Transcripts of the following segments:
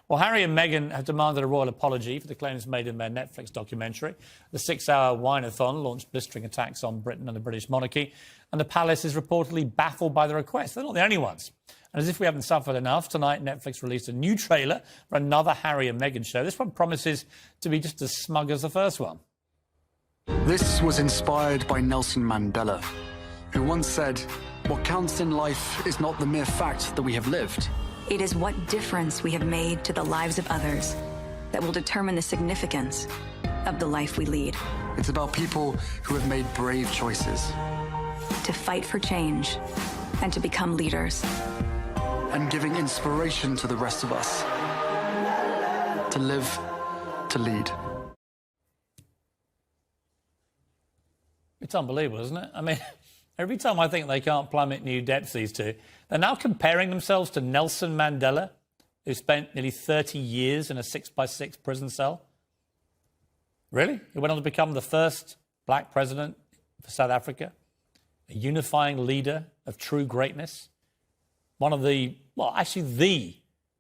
Well, Harry and Meghan have demanded a royal apology for the claims made in their Netflix documentary. The 6-hour whine-a-thon launched blistering attacks on Britain and the British monarchy, and the palace is reportedly baffled by the request. They're not the only ones. And as if we haven't suffered enough, tonight Netflix released a new trailer for another Harry and Meghan show. This one promises to be just as smug as the first one. This was inspired by Nelson Mandela, who once said, "What counts in life is not the mere fact that we have lived. It is what difference we have made to the lives of others that will determine the significance of the life we lead." It's about people who have made brave choices. To fight for change and to become leaders. And giving inspiration to the rest of us. To live, to lead. It's unbelievable, isn't it? I mean, every time I think they can't plummet new depths, these two, they're now comparing themselves to Nelson Mandela, who spent nearly 30 years in a 6x6 prison cell. Really? He went on to become the first black president for South Africa, a unifying leader of true greatness, one of the, well, actually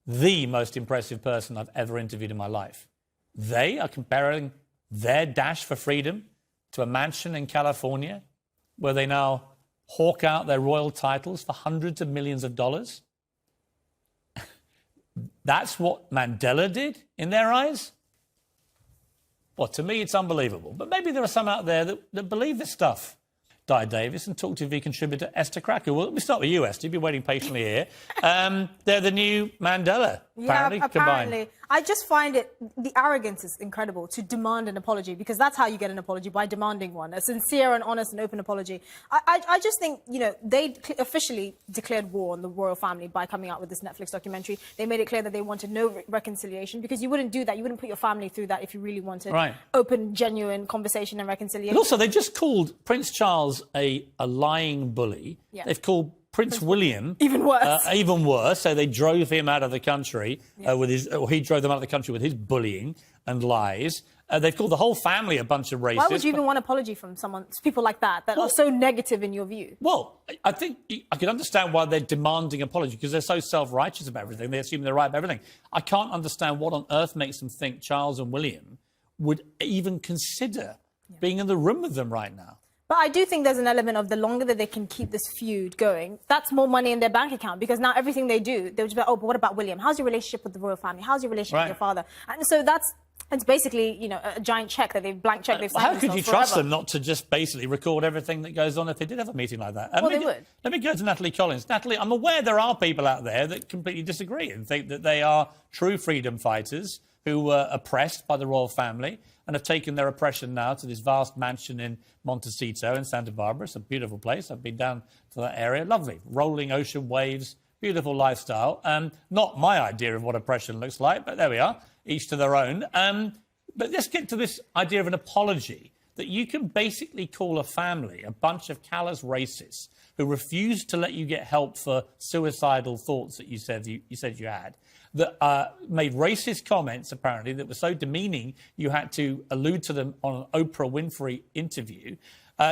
the most impressive person I've ever interviewed in my life. They are comparing their dash for freedom to a mansion in California where they now hawk out their royal titles for hundreds of millions of dollars. That's what Mandela did in their eyes? Well, to me, it's unbelievable. But maybe there are some out there that believe this stuff. Di Davis and Talk TV contributor Esther Cracker. Well, let me start with you, Esther. You've been waiting patiently here. They're the new Mandela, apparently. Yeah, apparently. Combined. I just find the arrogance is incredible to demand an apology, because that's how you get an apology, by demanding one, a sincere and honest and open apology. I just think, you know, they officially declared war on the royal family by coming out with this Netflix documentary. They made it clear that they wanted no reconciliation, because you wouldn't do that. You wouldn't put your family through that if you really wanted open, genuine conversation and reconciliation. But also, they just called Prince Charles a lying bully. Yeah. They've called Prince William even worse. Even worse. So they drove him out of the country he drove them out of the country with his bullying and lies. They've called the whole family a bunch of racists. Why would you even want an apology from people like that are so negative in your view? Well, I think I can understand why they're demanding apology, because they're so self-righteous about everything. They assume they're right about everything. I can't understand what on earth makes them think Charles and William would even consider being in the room with them right now. But I do think there's an element of the longer that they can keep this feud going, that's more money in their bank account, because now everything they do, they'll just be like, oh, but what about William? How's your relationship with the royal family? How's your relationship with your father? And so it's basically, you know, a giant check that blank check they've signed. How could you trust them not to just basically record everything that goes on if they did have a meeting like that? Well, they would. Let me go to Natalie Collins. Natalie, I'm aware there are people out there that completely disagree and think that they are true freedom fighters who were oppressed by the royal family and have taken their oppression now to this vast mansion in Montecito in Santa Barbara. It's a beautiful place. I've been down to that area. Lovely. Rolling ocean waves, beautiful lifestyle. Not my idea of what oppression looks like, but there we are. Each to their own. But let's get to this idea of an apology, that you can basically call a family a bunch of callous racists who refused to let you get help for suicidal thoughts that you said you had, that made racist comments, apparently, that were so demeaning you had to allude to them on an Oprah Winfrey interview.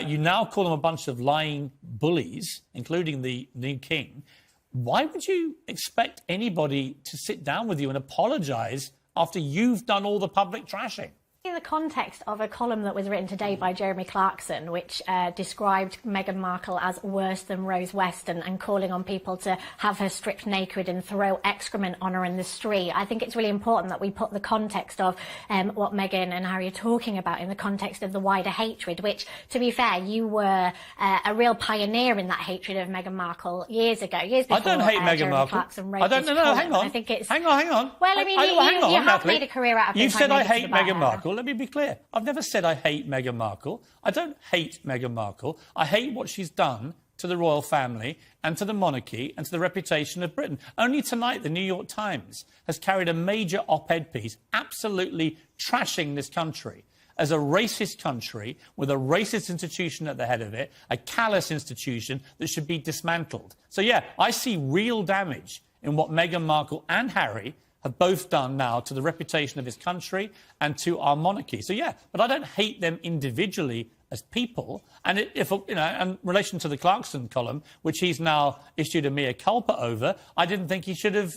You now call them a bunch of lying bullies, including the new king. Why would you expect anybody to sit down with you and apologise after you've done all the public trashing? In the context of a column that was written today by Jeremy Clarkson, which described Meghan Markle as worse than Rose Weston and calling on people to have her stripped naked and throw excrement on her in the street, I think it's really important that we put the context of what Meghan and Harry are talking about in the context of the wider hatred, which, to be fair, you were a real pioneer in that hatred of Meghan Markle years ago, years before. I don't hate Meghan Markle. I don't know. Hang on. I think it's... Hang on. Well, I mean, you have made a career out of it. You've said I hate Meghan Markle. Let me be clear. I've never said I hate Meghan Markle. I don't hate Meghan Markle. I hate what she's done to the royal family and to the monarchy and to the reputation of Britain. Only tonight, the New York Times has carried a major op-ed piece absolutely trashing this country as a racist country with a racist institution at the head of it, a callous institution that should be dismantled. So, yeah, I see real damage in what Meghan Markle and Harry have both done now to the reputation of his country and to our monarchy. So, yeah, but I don't hate them individually as people. And if you know, in relation to the Clarkson column, which he's now issued a mea culpa over, I didn't think he should have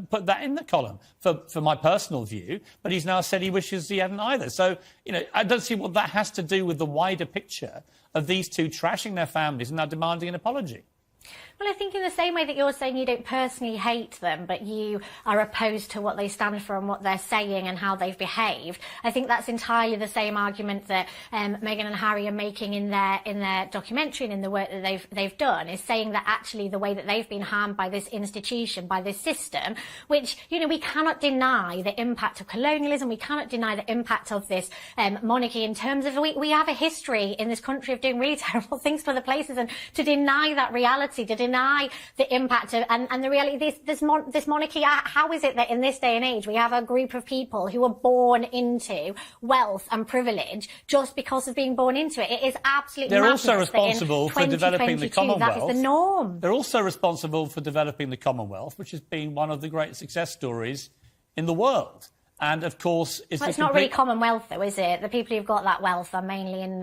put that in the column for my personal view. But he's now said he wishes he hadn't either. So, you know, I don't see what that has to do with the wider picture of these two trashing their families and now demanding an apology. Well, I think in the same way that you're saying you don't personally hate them, but you are opposed to what they stand for and what they're saying and how they've behaved, I think that's entirely the same argument that Meghan and Harry are making in their documentary and in the work that they've done, is saying that actually the way that they've been harmed by this institution, by this system, which, you know, we cannot deny the impact of colonialism, we cannot deny the impact of this monarchy in terms of we have a history in this country of doing really terrible things for the places, and to deny that reality, to deny the impact of and the reality this monarchy. How is it that in this day and age we have a group of people who are born into wealth and privilege just because of being born into it? It is absolutely They're madness also responsible for developing the Commonwealth. That is the norm. They're also responsible for developing the Commonwealth, which has been one of the great success stories in the world. And, of course, it's not really Commonwealth, though, is it? The people who've got that wealth are mainly in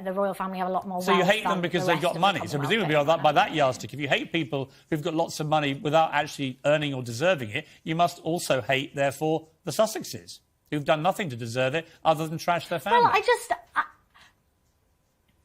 the royal family, have a lot more wealth. So you hate them because they've got money. So presumably by that yardstick, if you hate people who've got lots of money without actually earning or deserving it, you must also hate, therefore, the Sussexes, who've done nothing to deserve it other than trash their family. Well,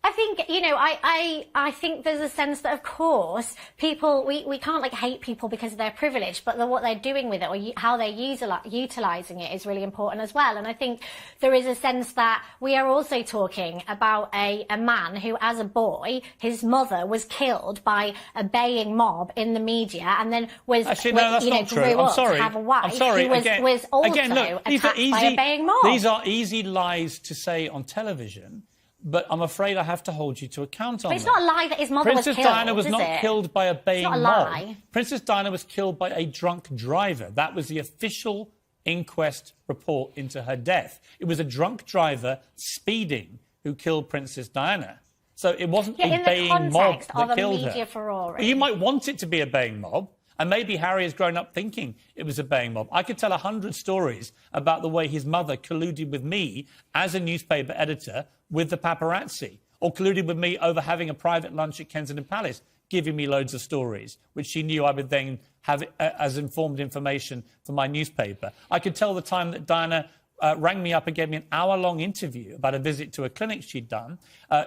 I think, you know, I think there's a sense that, of course, people, we can't, like, hate people because of their privilege, but what they're doing with it or how they're utilising it is really important as well. And I think there is a sense that we are also talking about a man who, as a boy, his mother was killed by a baying mob in the media, and then was, actually, no, that's not true. I'm sorry. To have a wife. I'm sorry. Who was also look, attacked by a baying mob. These are easy lies to say on television, but I'm afraid I have to hold you to account on them. But it's not a lie that his mother was killed, Princess Diana was not killed by a baying mob. It's not a lie. Princess Diana was killed by a drunk driver. That was the official inquest report into her death. It was a drunk driver speeding who killed Princess Diana. So it wasn't a baying mob that killed her. Furore. You might want it to be a baying mob. And maybe Harry has grown up thinking it was a baying mob. I could tell 100 stories about the way his mother colluded with me as a newspaper editor with the paparazzi, or colluded with me over having a private lunch at Kensington Palace, giving me loads of stories, which she knew I would then have as informed information for my newspaper. I could tell the time that Diana rang me up and gave me an hour-long interview about a visit to a clinic she'd done,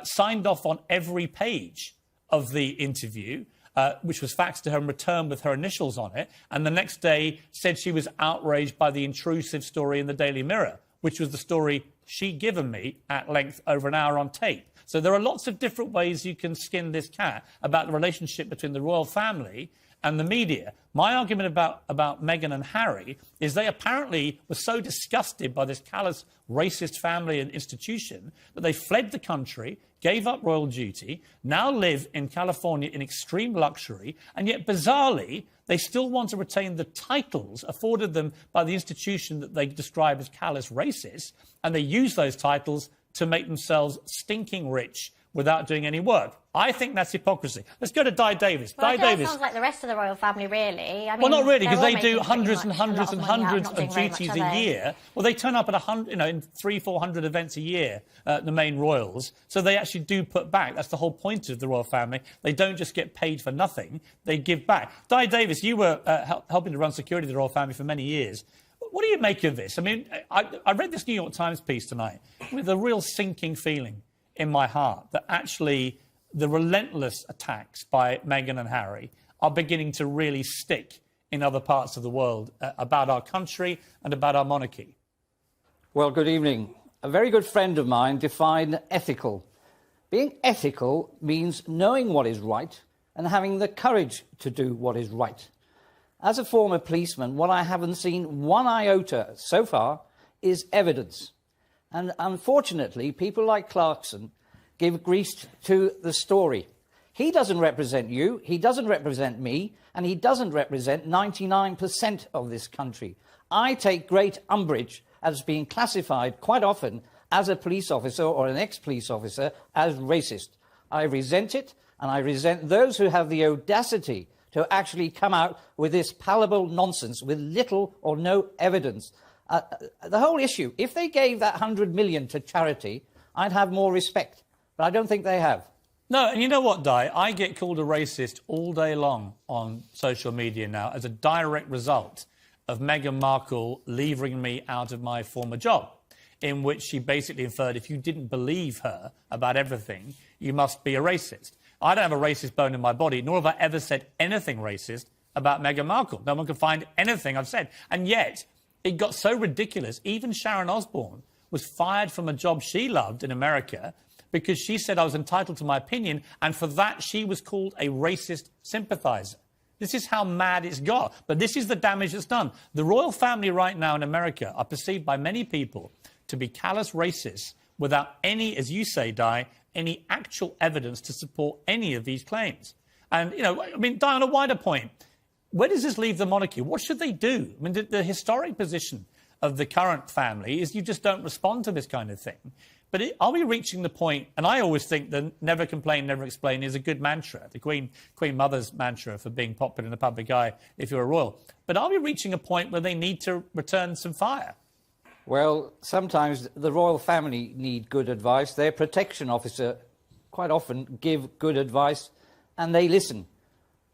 signed off on every page of the interview, which was faxed to her and returned with her initials on it, and the next day said she was outraged by the intrusive story in the Daily Mirror, which was the story she'd given me at length over an hour on tape. So there are lots of different ways you can skin this cat about the relationship between the royal family and the media. My argument about Meghan and Harry is they apparently were so disgusted by this callous, racist family and institution that they fled the country, gave up royal duty, now live in California in extreme luxury, and yet, bizarrely, they still want to retain the titles afforded them by the institution that they describe as callous racist, and they use those titles to make themselves stinking rich without doing any work. I think that's hypocrisy. Let's go to Di Davis. Well, Di Davis sounds like the rest of the royal family, really. I mean, well, not really, because they do making hundreds and much, hundreds and hundreds not of doing duties very much, a year. Well, they turn up at 100, in 300-400 events a year, the main royals. So they actually do put back. That's the whole point of the royal family. They don't just get paid for nothing. They give back. Di Davis, you were helping to run security of the royal family for many years. What do you make of this? I mean, I read this New York Times piece tonight with a real sinking feeling in my heart that actually the relentless attacks by Meghan and Harry are beginning to really stick in other parts of the world about our country and about our monarchy. Well, good evening. A very good friend of mine defined ethical. Being ethical means knowing what is right and having the courage to do what is right. As a former policeman, what I haven't seen one iota so far is evidence. And unfortunately, people like Clarkson give grease to the story. He doesn't represent you, he doesn't represent me, and he doesn't represent 99% of this country. I take great umbrage as being classified quite often as a police officer or an ex-police officer as racist. I resent it, and I resent those who have the audacity to actually come out with this palpable nonsense with little or no evidence. The whole issue, if they gave that 100 million to charity, I'd have more respect. But I don't think they have. No, and you know what, Di? I get called a racist all day long on social media now as a direct result of Meghan Markle levering me out of my former job, in which she basically inferred if you didn't believe her about everything, you must be a racist. I don't have a racist bone in my body, nor have I ever said anything racist about Meghan Markle. No one can find anything I've said. And yet, it got so ridiculous. Even Sharon Osbourne was fired from a job she loved in America because she said I was entitled to my opinion, and for that she was called a racist sympathiser. This is how mad it's got. But this is the damage that's done. The royal family right now in America are perceived by many people to be callous racists without any, as you say, Di, any actual evidence to support any of these claims. And, you know, I mean, Di, on a wider point, where does this leave the monarchy? What should they do? I mean, the historic position of the current family is you just don't respond to this kind of thing. But are we reaching the point, and I always think that never complain, never explain is a good mantra, the Queen Mother's mantra for being popular in the public eye if you're a royal. But are we reaching a point where they need to return some fire? Well, sometimes the royal family need good advice. Their protection officer quite often give good advice, and they listen.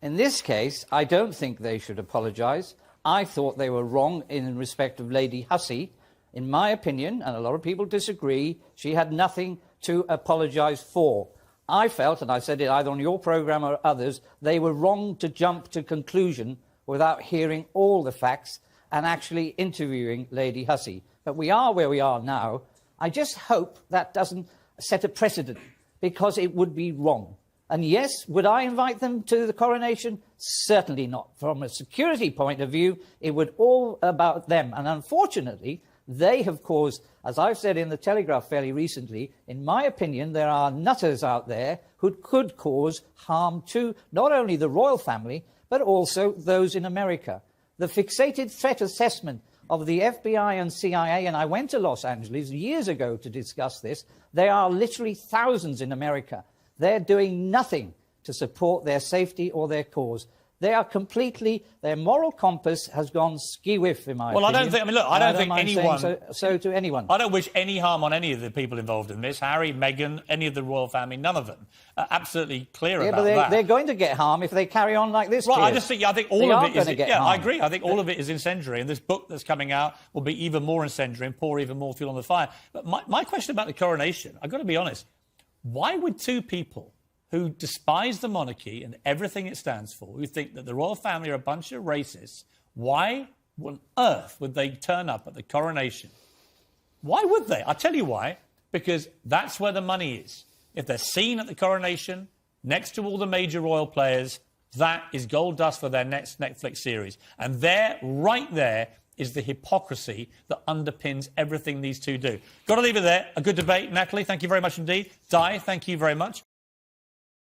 In this case, I don't think they should apologise. I thought they were wrong in respect of Lady Hussey. In my opinion, and a lot of people disagree, she had nothing to apologise for. I felt, and I said it either on your programme or others, they were wrong to jump to conclusion without hearing all the facts and actually interviewing Lady Hussey. But we are where we are now. I just hope that doesn't set a precedent, because it would be wrong. And yes, would I invite them to the coronation? Certainly not. From a security point of view, it would all about them. And unfortunately, they have caused, as I've said in the Telegraph fairly recently, in my opinion, there are nutters out there who could cause harm to not only the royal family, but also those in America. The fixated threat assessment of the FBI and CIA, and I went to Los Angeles years ago to discuss this, there are literally thousands in America. They're doing nothing to support their safety or their cause. They are completely, their moral compass has gone skew-whiff, in my opinion. Well, I don't think, I mean, look, I don't think anyone... So to anyone. I don't wish any harm on any of the people involved in this. Harry, Meghan, any of the royal family, none of them. Absolutely clear about that. They're going to get harm if they carry on like this. Right, I think all of it is... Yeah, I agree. I think all of it is incendiary, and this book that's coming out will be even more incendiary and pour even more fuel on the fire. But my question about the coronation, I've got to be honest, why would two people who despise the monarchy and everything it stands for, who think that the royal family are a bunch of racists, why on earth would they turn up at the coronation? Why would they? I'll tell you why. Because that's where the money is. If they're seen at the coronation, next to all the major royal players, that is gold dust for their next Netflix series. And there, right there, is the hypocrisy that underpins everything these two do. Got to leave it there. A good debate. Natalie, thank you very much indeed. Di, thank you very much.